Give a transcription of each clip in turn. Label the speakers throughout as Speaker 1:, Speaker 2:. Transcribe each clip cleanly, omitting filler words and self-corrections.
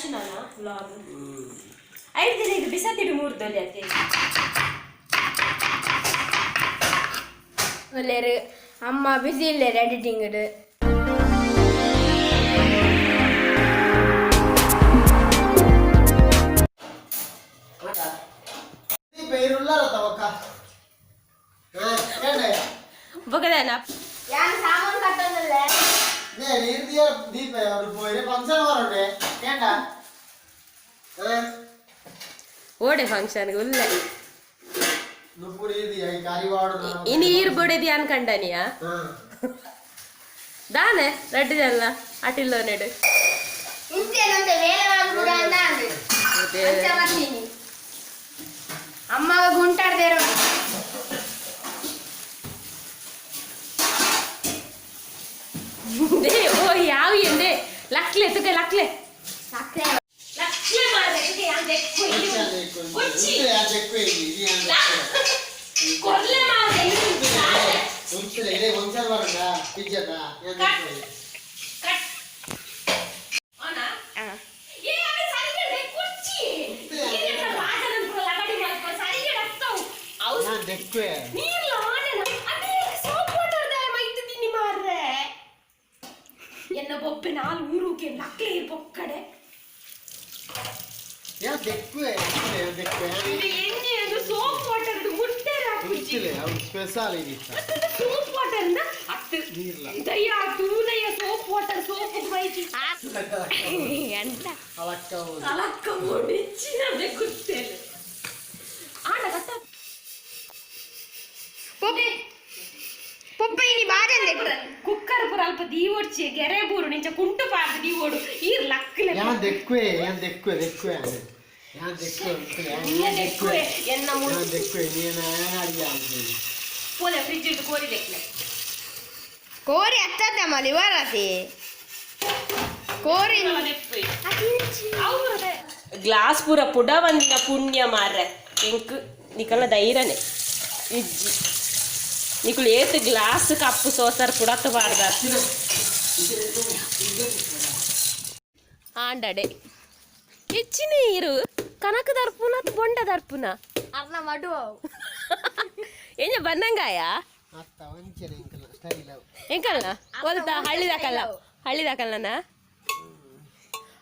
Speaker 1: ಆಶುನನ vlog 5 ದಿನ ಇದು ಬಿಸತಿಡು 3 ದೊಲೆ ಅತ್ತೆ
Speaker 2: ಒಳ್ಳೆರು ಅಮ್ಮ ಬಿಸಿ ಇಲ್ಲ ಎಡಿಟಿಂಗ್ ಇಡು
Speaker 1: ಬಗದನ
Speaker 2: ಯಾನ್ ಸಾಮಾನು ಕಟ್ಟೋದಲ್ಲ
Speaker 3: ನೇ ನೀರ್ದಿಯ ದೀಪ ಅವರು ಪೋಯಿರೆ ಫಂಕ್ಷನ್ ಹೊರಡೆ ಕೇಂಡ
Speaker 1: ಓಡೆ ಫಂಕ್ಷನ್ ಉಲ್ಲ
Speaker 3: ನುಪುರಿ ಇದೀಯ ಈ ಕಾರಿವಾಡು
Speaker 1: ಇನಿ ಈರ್ ಬೊಡೆದಿ ಅನ್ಕಂಡನಿಯಾ ದಾನೆ ರೆಡ್ಡಿ ಜಲ್ಲ ಅಟಿಲ್ಲೋ ನೆಡು
Speaker 2: ಇಂತೇನಂತ ವೇಳೆ ಕೂಡ ಅಂದ ಅಂದೆ ಅಮ್ಮಗ ಗುಂಟಾಡ್ದೆ ಇರೋ
Speaker 1: ಓ ಯಾವ ಎಂದೆ ಲಕ್ಲೆ ತುಕೆ ಲಕ್ಲೆ
Speaker 2: ಸಕ್ಕರೆ
Speaker 1: ಲಕ್ಲೆ ಮಾರೆ ತುಕೆ ಯಾಂದೆ ಕೊಚ್ಚಿ
Speaker 3: ಅದಕ್ಕೆ ಇಲ್ಲಿ
Speaker 1: ಕೊರ್ಲೆ ಮಾರೆ
Speaker 3: ಉಂಟಲೆ ಇದೆ ಫಂಕ್ಷನ್ ಹೊರಡ ಪಿಜ್ಜದ
Speaker 1: ಕಟ್ ಅನಾ ಏ ಅರೆ ಸರಿಗೆ ಕೊಚ್ಚಿ ಇದರ ಬಾಜನ ಲಗಡಿ ಮಾಡ್ಕೊ ಸರಿಗೆ ರಕ್ತವು ಔ
Speaker 3: ನಾನು ದೆಕ್ವೆ
Speaker 1: ನೀರು ಆನೆ ಅದೇ ಸೋಪ್ ವಾಟರ್ ದ ಮೈತ್ ತಿನ್ನಿ ಮಾರ್ರೆ ಎನ್ನ ಬೊಬ್ಬೆ ನಾಲ್ ಊರುಗೆ ಲಕ್ಲೆ ಬೊಕ್ಕಡೆ
Speaker 3: ಯಾ ದೆಕ್ವೆ ದೆಕ್ವೆ
Speaker 1: ಇದು ಎಣ್ಣೆ ಅದು ಸೋಪ್ ವಾಟರ್ ಇದು ಮುಟ್ಟೆ ರಾಕುಚ್ಚಿ
Speaker 3: ಉಂಟಲೆ ಅದು ಸ್ಪೆಷಲ್ ಇದೆ
Speaker 1: ಸೋಪ್ ವಾಟರ್ ನ ಅತ್ತು
Speaker 3: ನೀರ್ಲ
Speaker 1: ದಯ್ಯ ತೂನಯ್ಯ ಸೋಪ್ ವಾಟರ್ ಸೋಪ್ ಮೈತಿ
Speaker 2: ಎಂತ
Speaker 1: ಅಲಕ್ಕ ಮುಡಿಚ್ಚಿನ ಗೊತ್ತೇನೆ ಆಡ ಕತ್ತ
Speaker 2: ಪೊಪ್ಪೆ ಪೊಪ್ಪೆ ಇನಿ ಬಾಜಂದೆ
Speaker 1: ಕುಕ್ಕರ್ ಪುರ ಅಲ್ಪ ದೀವೊಡ್ಚಿ ಗೆರೆ ಬೂರು ನಿಂಚ ಕುಂಟು ಪಾರ್ದು ದೀವೋಡು ಈರ್ ಲಕ್ಕಲೆ
Speaker 3: ಯಾನ್ ದೆಕ್ವೆ ಯಾನ್ ದೆಕ್ವೆ ದೆಕ್ವೆ ಯಾನ್ ದೆಕ್ವೆ
Speaker 1: ನೀಯ ದೆಕ್ಕುವೆ ಎನ್ನ ಮುಡು
Speaker 3: ಯಾನ್ ದೆಕ್ವೆ ನೀನ ಯಾನ್ ಅಡಿಗೆ
Speaker 1: ಪೋಲೆ ಫ್ರಿಡ್ಜ್ ಇಟ್ಟು ಕೋರಿ ದೆಕ್ಲೆ
Speaker 2: ಕೋರಿ ಅತ್ತದ ಮಲಿ ವರಸಿ ಕೋರಿ
Speaker 1: ಗ್ಲಾಸ್ ಪೂರ ಪುಡ ಬಂದಿನ ಪುಣ್ಯ ಮಾರ್ರೆ ಎಂಕ್ ನಿಕಲ್ನ ಧೈರ್ಯನೆ ಇಜ್ಜಿ ನಿಕುಲು ಏತ್ ಗ್ಲಾಸ್ ಕಪ್ಪು ಸೋಸರ್ ಪುಡತ್ತು ಬಾರ್ದ ಆಂಡಡೆ ಹೆಚ್ಚಿನ ನೀರು ಕನಕ ದರ್ಪುನ ಬೊಂಡ ದರ್ಪುನ
Speaker 2: ಅರ್ನ ಮಡುವ
Speaker 1: ಏನ ಬನ್ನಂಗಾಯ
Speaker 3: ಅತ್ತ ವಂಚನೆ ಇಂಕಲ ಸ್ಟೈಲ್
Speaker 1: ಎಂಕಲ್ನ ಒಲ್ತ ಹಳ್ಳಿದಾಕಲ್ನ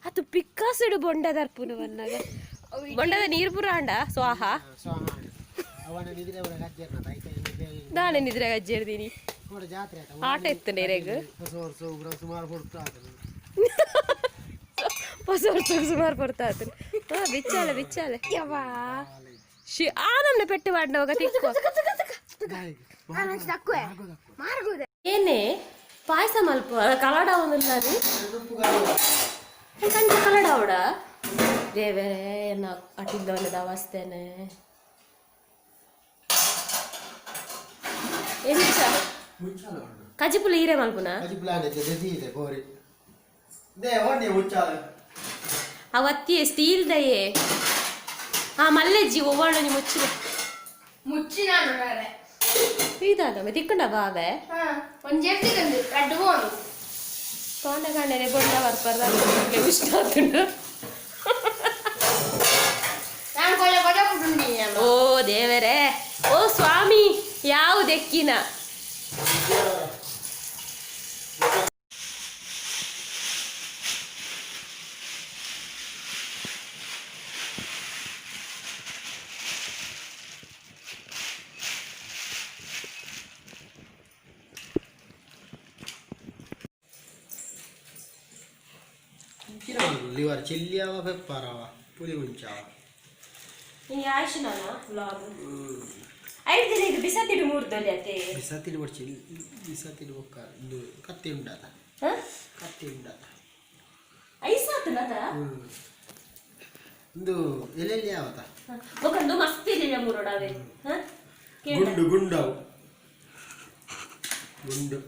Speaker 1: ಅದು ಪಿಕ್ಕಾಸಿಡು ಬೊಂಡ ದರ್ಪುನ ಬನ್ನಾಗ ಬೊಂಡದ ನೀರು ಪುರ ಅಂಡ ಸ್ವಾಹ
Speaker 3: ಅವನ ನಿದ್ರೆ ಅವರ ಗಜ್ಜರ್ನ ರೈತ
Speaker 1: ನಾನೇ ನಿದ್ರೆ ಗಜ್ಜೆರ್ದೀನಿ
Speaker 3: ಅವರ ಜಾತ್ರೆ
Speaker 1: ಆಟ ಇತ್ತು ನೇರೆಗ್
Speaker 3: ಹೊಸ ವರ್ಷ ಉಗ್ರ ಸುಮಾರು ಕೊಡ್ತಾ
Speaker 1: ಹೊಸ ವರ್ಷಕ್ಕೆ ಸುಮಾರು ಬರ್ತಾ ಆತನು ಬಿಚ್ಚಾಲೆ ಯವ್ವಾ ಆ ನಮ್ನೆ ಪೆಟ್ಟು ಮಾಡ್ನವಾಗ ತಿಕ್ಕೋ
Speaker 2: ತಕ್ಕುವೆ ಮಾರ್ಗುದೆ
Speaker 1: ಏನೇ ಪಾಯಸ ಮಲ್ಪ ಕಲಡ ಒಂದಿಲ್ಲ ರೀ ಕಂಚ ಕಲಡ ಅವಡ ದೇವೇ ಎನ್ನ ಅಟಿದ್ದವನದ ಅವಸ್ಥೆನೆ ಎಂಚ ಕಜಿಪುಲ ಹೀರೆ ಮಲ್ಪುನ ಅವತ್ತಿ ಸ್ಟೀಲ್ ದಯೆ ಆ ಮಲ್ಲೆಜ್ಜಿ ಒವ್ವಾಣಿ ಮುಚ್ಚಿನ
Speaker 2: ಮುಚ್ಚಿ ನಾನು ಬೇರೆ
Speaker 1: ಇದಾದ ತಿಕ್ಕಂಡ ಬಾವೆ
Speaker 2: ಒಂಜೆರ್ತಿಗಂದು ರೆಡ್ ಬೋನು
Speaker 1: ಕಾಂಡ ಕಾಂಡನೆ ಬೊಂಡ ಬರ್ಪರ್ದ ಇಷ್ಟ ಆತುಂಡು
Speaker 2: ನಾನು ಕೊಲೆ ಕೊಲೆ ಕುಟುಂಬಿ
Speaker 1: ಓ ದೇವರೇ ಓ ಸ್ವಾಮಿ ಯಾವ ದೆಕ್ಕಿನ
Speaker 3: ಲಿವರ್ ಚಿಲ್ಲಿಯಾವ ಪೆಪ್ಪರವ ಪುಳಿ ಮುಂಚಾವ
Speaker 1: ಈ ಆಶುನನ ವ್ಲಾಗ್ 5 ದಿನ ಇದು ಬಿಸತಿಡು 3 ದೊಲೆ ಅತ್ತೆ
Speaker 3: ಬಿಸತಿಲು ಬರ್ಚಿ ಬಿಸತಿಲು ಬೊಕ್ಕ ಇದು ಕತ್ತಿ ಉಂಡದ ಕತ್ತಿ ಉಂಡದ
Speaker 1: ಐಸಾತನದ
Speaker 3: ಇದು ಎಲ್ಲೆಲ್ಲಿ ಯಾವತ
Speaker 1: ಬೊಕಂದು ಮಸ್ತ್ ಇಲ್ಲ ಮುರೋಡಾವೆ
Speaker 3: ಗುಂಡು ಗುಂಡವು ಗುಂಡು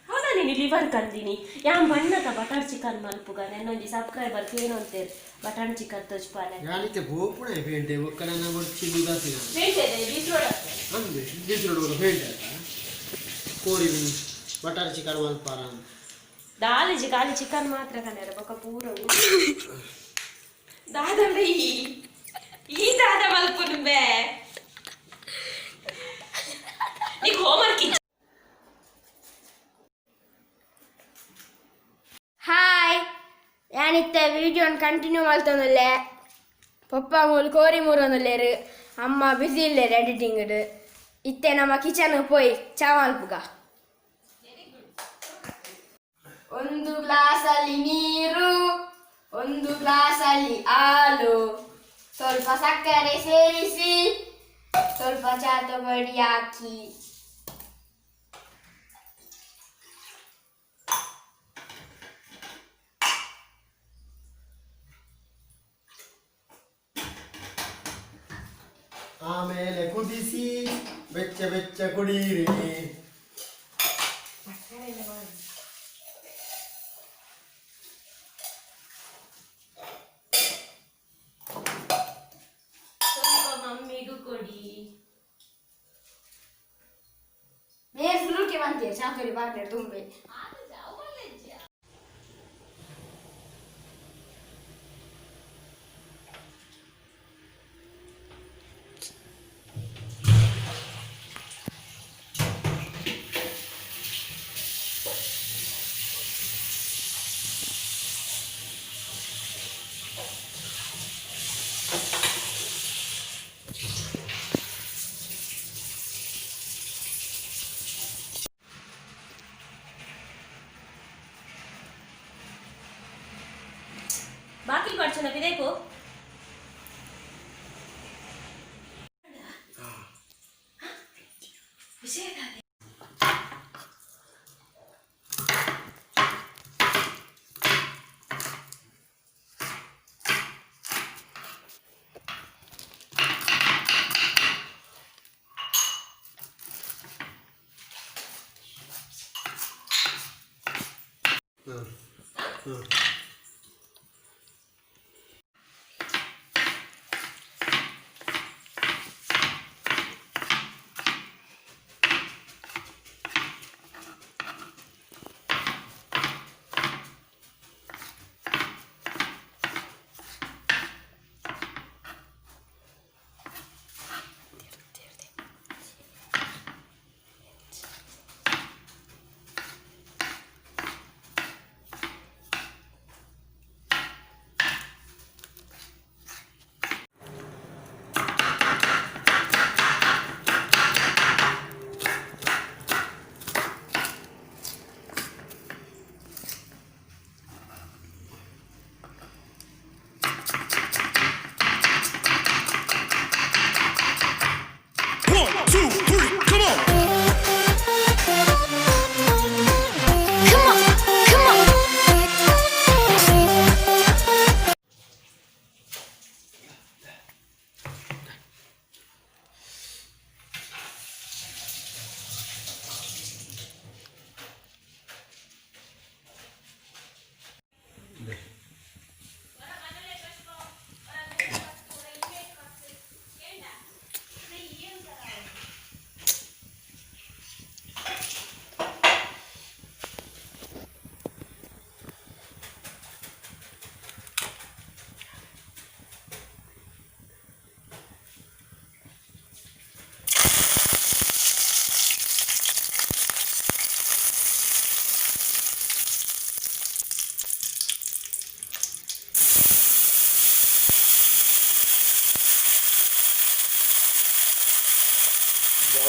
Speaker 1: ಹೌದಾ ನೀನು ಲಿವರ್ ಕಂದಿನಿ ಯಾಂ ಬಣ್ಣದ ಬಟರ್ ಚಿಕನ್ ಮಲ್ಪುಗ ನನ್ನೊಂಜಿ ಸಬ್ಸ್ಕ್ರೈಬರ್ ಏನು ಅಂತೇಳಿ ಬಟರ್ ಚಿಕನ್ ತೋಜ್ಪಾಲೆ
Speaker 3: ಯಾನಿತೆ ಬೋಪುಣ ಫೇಂಟೆ ಒಕ್ಕಲನ ಬರ್ಚಿ ದುದಾಸಿನ
Speaker 1: ಫೇಂಟೆ ಬೀಟ್ರೋಡ
Speaker 3: ಅಂದ್ರೆ ಬೀಟ್ರೋಡ್ ಫೇಂಟೆ ಕೋರಿ ಬಟರ್ ಚಿಕನ್ ಮಲ್ಪಾರ
Speaker 1: దాలిజి ఖాళీ చికెన్ మాత్రం కానీ ఒక పూర దాదండి ఈ దాద మలుపు నువ్వే నీకు హోంవర్క్ ఇచ్చి
Speaker 2: ಹಾಯ್ ഞാനിತ್ತೆ വീഡിയോ ಕಂಟಿನ್ಯೂ ಮಾಡ್ತೊಂದುಲ್ಲೆ ಪಪ್ಪ ಮೂಲು ಕೋರಿ ಮೂರೊಂದುಲ್ಲೇರು ಅಮ್ಮ ಬಿಸಿ ಇಲ್ಲೇರು ಎಡಿಟಿಂಗ್ ಇತ್ತೆ ನಮ್ಮ ಕಿಚನ್ ಪೋಯ್ ಚಾ ಮಲ್ಪುಗ ಒಂದು ಗ್ಲಾಸಲ್ಲಿ ನೀರು ಒಂದು ಗ್ಲಾಸಲ್ಲಿ ಹಾಲು ಸ್ವಲ್ಪ ಸಕ್ಕರೆ ಸೇರಿಸಿ ಸ್ವಲ್ಪ ಚಾತುಪಡಿ ಹಾಕಿ
Speaker 3: ಆಮೇಲೆ ಕುದಿಸಿ ಬೆಚ್ಚ ಬೆಚ್ಚ ಕುಡೀರಿ.
Speaker 1: ಸ್ವಲ್ಪ ಮಮ್ಮಿಗೂ ಕೊಡಿ.
Speaker 2: ಮೇರ್ ಫುಲ್ಕೆ ಬಂತೀಯ ಚಾತುರಿ ಬಾಟ್ಲೆ ತುಂಬಿ
Speaker 1: బాకీ పడుచున్న విదేకు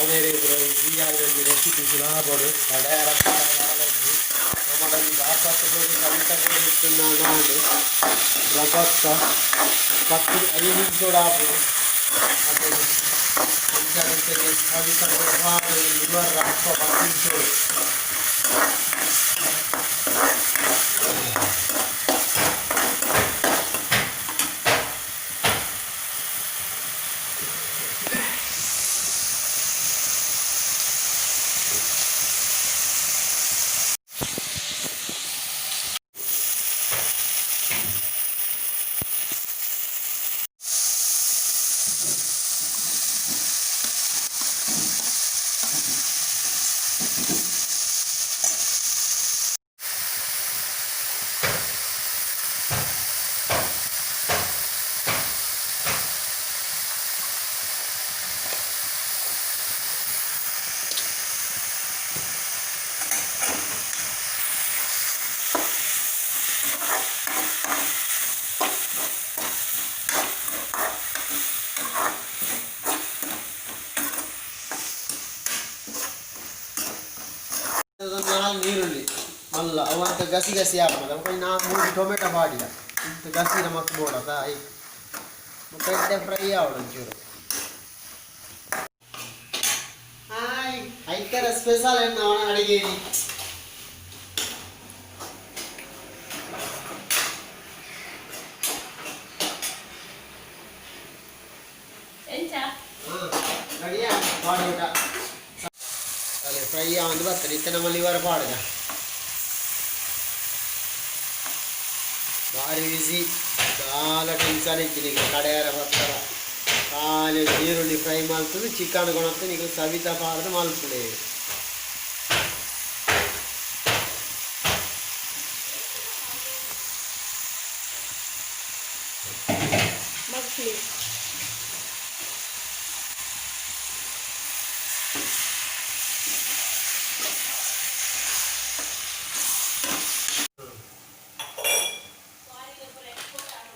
Speaker 3: मेरे रेसिपी सुना पड़े नम्मदि रपत्त पत्ती 5 निमिषोड़ा लिवर राष्ट्र 10 निमिषोड़ ಅವಂತ ಗಸಿ ಗಸಿ ಆಗ್ತದೆ ಅವಾಗ ನಾ 3 ಟೊಮೆಟೊ ಬಾಡಿಲ್ಲ ಇಂತ ಗಸಿ ನಮಕ್ ಬೋಡದ ಐ ಮತ್ತೆ ಎಡ್ಡೆ ಫ್ರೈ ಆವಡ ಒಂಚೂರು ಹಾಯ್ ಐತರ ಸ್ಪೆಷಲ್ ಎನ್ನ ಅವನ ಅಡಿಗೆ రెడీయా బాడోట అలే ఫ్రై ఆంది బత్తరి ఇతన మళ్ళీ వర పాడగా ಭಾರಿ ಈಸಿ చాలా ಟೆನ್ಷನ್ ಇತ್ತು ಈಗ ಕಡೆಯರ ಬರ್ತಾರ ಖಾಲಿ ಈರುಳ್ಳಿ ಫ್ರೈ ಮಾಡ್ತದೆ ಚಿಕನ್ ಕೊಣತ್ತೆ ನೀವು ಸವಿತಾ ಪಾಡ್ದು ಮಲ್ಪುಡೆ
Speaker 2: ಮಕ್ಕಳು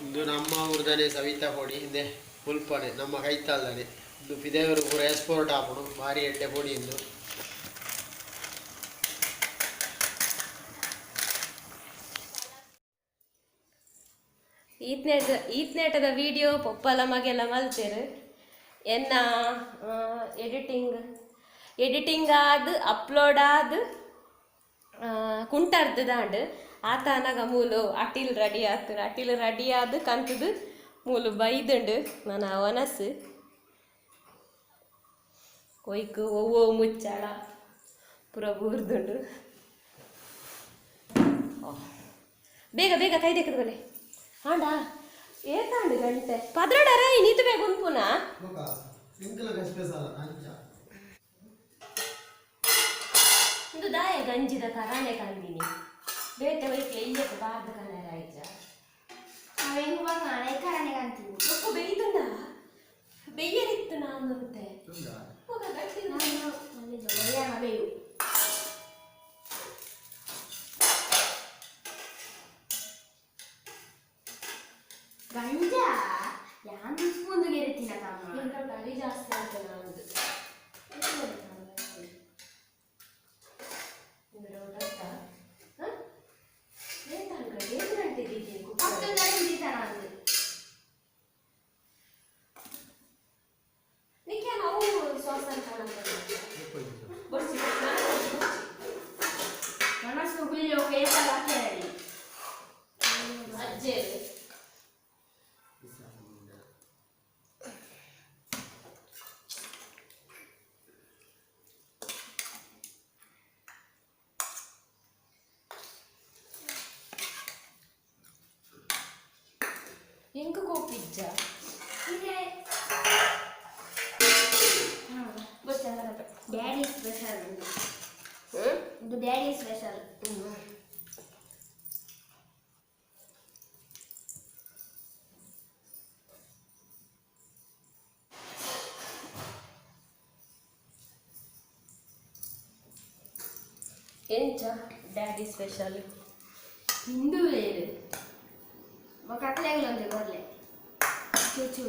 Speaker 3: ಇದು ನಮ್ಮ ಊರ್ದನೆ ಸವಿತಾ ಪೊಡಿ ಹಿಂದೆ ಫುಲ್ಪಡೆ ನಮ್ಮ ಕೈತಲ್ದನೆ ಇದು ಫಿದೇವರು ಪೂರ ಎಕ್ಸ್ಪೋರ್ಟ್ ಆಪಡು ಭಾರಿ ಎಡ್ಡೆ ಪೊಡಿ ಇಂದು
Speaker 1: ಈತ್ನೇಟದ ವಿಡಿಯೋ ಪೊಪ್ಪಲ ಮಗೆಲ್ಲ ಮಲ್ತೇರು ಎನ್ನ ಎಡಿಟಿಂಗ್ ಆದ್ ಅಪ್ಲೋಡ್ ಆದ್ ಕುಂಟರ್ದು ದಾಂಡ್ ಆತನಾಗ ಮೂಲು ಅಟಿಲ್ ರೆಡಿ ಆದ್ ಕಂತದು ಮೂಲು ಬೈದುಂಡು ನಾನು ಅವನಸ್ ಕೊಯ್ಕು ಒವ್ವೋ ಮುಚ್ಚಾಳ ಪುರ ಬೂರ್ದುಂಡು ಬೇಗ ಬೇಗ ಕೈ ತೆಗೆದುಕೊಳ್ಳಿ ಆಂಡ ಏತಾಂಡು ಗಂಟೆ ಪದ್ರಡರ ನೀತು ಬೇಗ ಉಂಪುನ ಇದು ದಾಯ ಗಂಜಿದ ಕರಾನೆ ಕಂದಿನಿ ಬೇಟೆ ವೈಕೆ ಇಲ್ಲಕ್ಕೆ ಬಾರ್ದ ಕನ್ನಡ ಆಯ್ತ
Speaker 2: ಅವೇನು ನಾನೇ ಕರಣೆ ಅಂತೀನಿ
Speaker 1: ಒಪ್ಪು ಬೇಯ್ದುಂಡ ಬೆಯ್ಯರಿತ್ತು ನಾನು ಅಂತೆ ಹೋಗ ಗಟ್ಟಿ
Speaker 2: ನಾನು ಬೇಯು ಗಂಜ ಯಾಂದು ಸ್ಪೂನ್ ಗೆರಿತಿನ ತಮ್ಮ
Speaker 1: ಈಗ ಗಾಳಿ ಜಾಸ್ತಿ ಆಯ್ತು ನಾನದು
Speaker 2: ಮನಸ್ಸು ಬಿಲ್ಲು ಕೇಸಲ್ಲ ಹಾಕ್ಯಾರಿ
Speaker 1: ಅಜ್ಜೆ ಹೆಂಗ ಕೋಪಿಜ್ಜ
Speaker 2: ಡ್ಯಾಡಿ ಸ್ಪೆಷಲ್ ಇದು ಡ್ಯಾಡಿ ಸ್ಪೆಷಲ್
Speaker 1: ಎಂಚ ಡ್ಯಾಡಿ ಸ್ಪೆಷಲ್
Speaker 2: ಹಿಂದೂ ಬೇರೆ ಕಟ್ಲೆಗಳು ಅಂತ ಬರಲೆ ಚೂಚು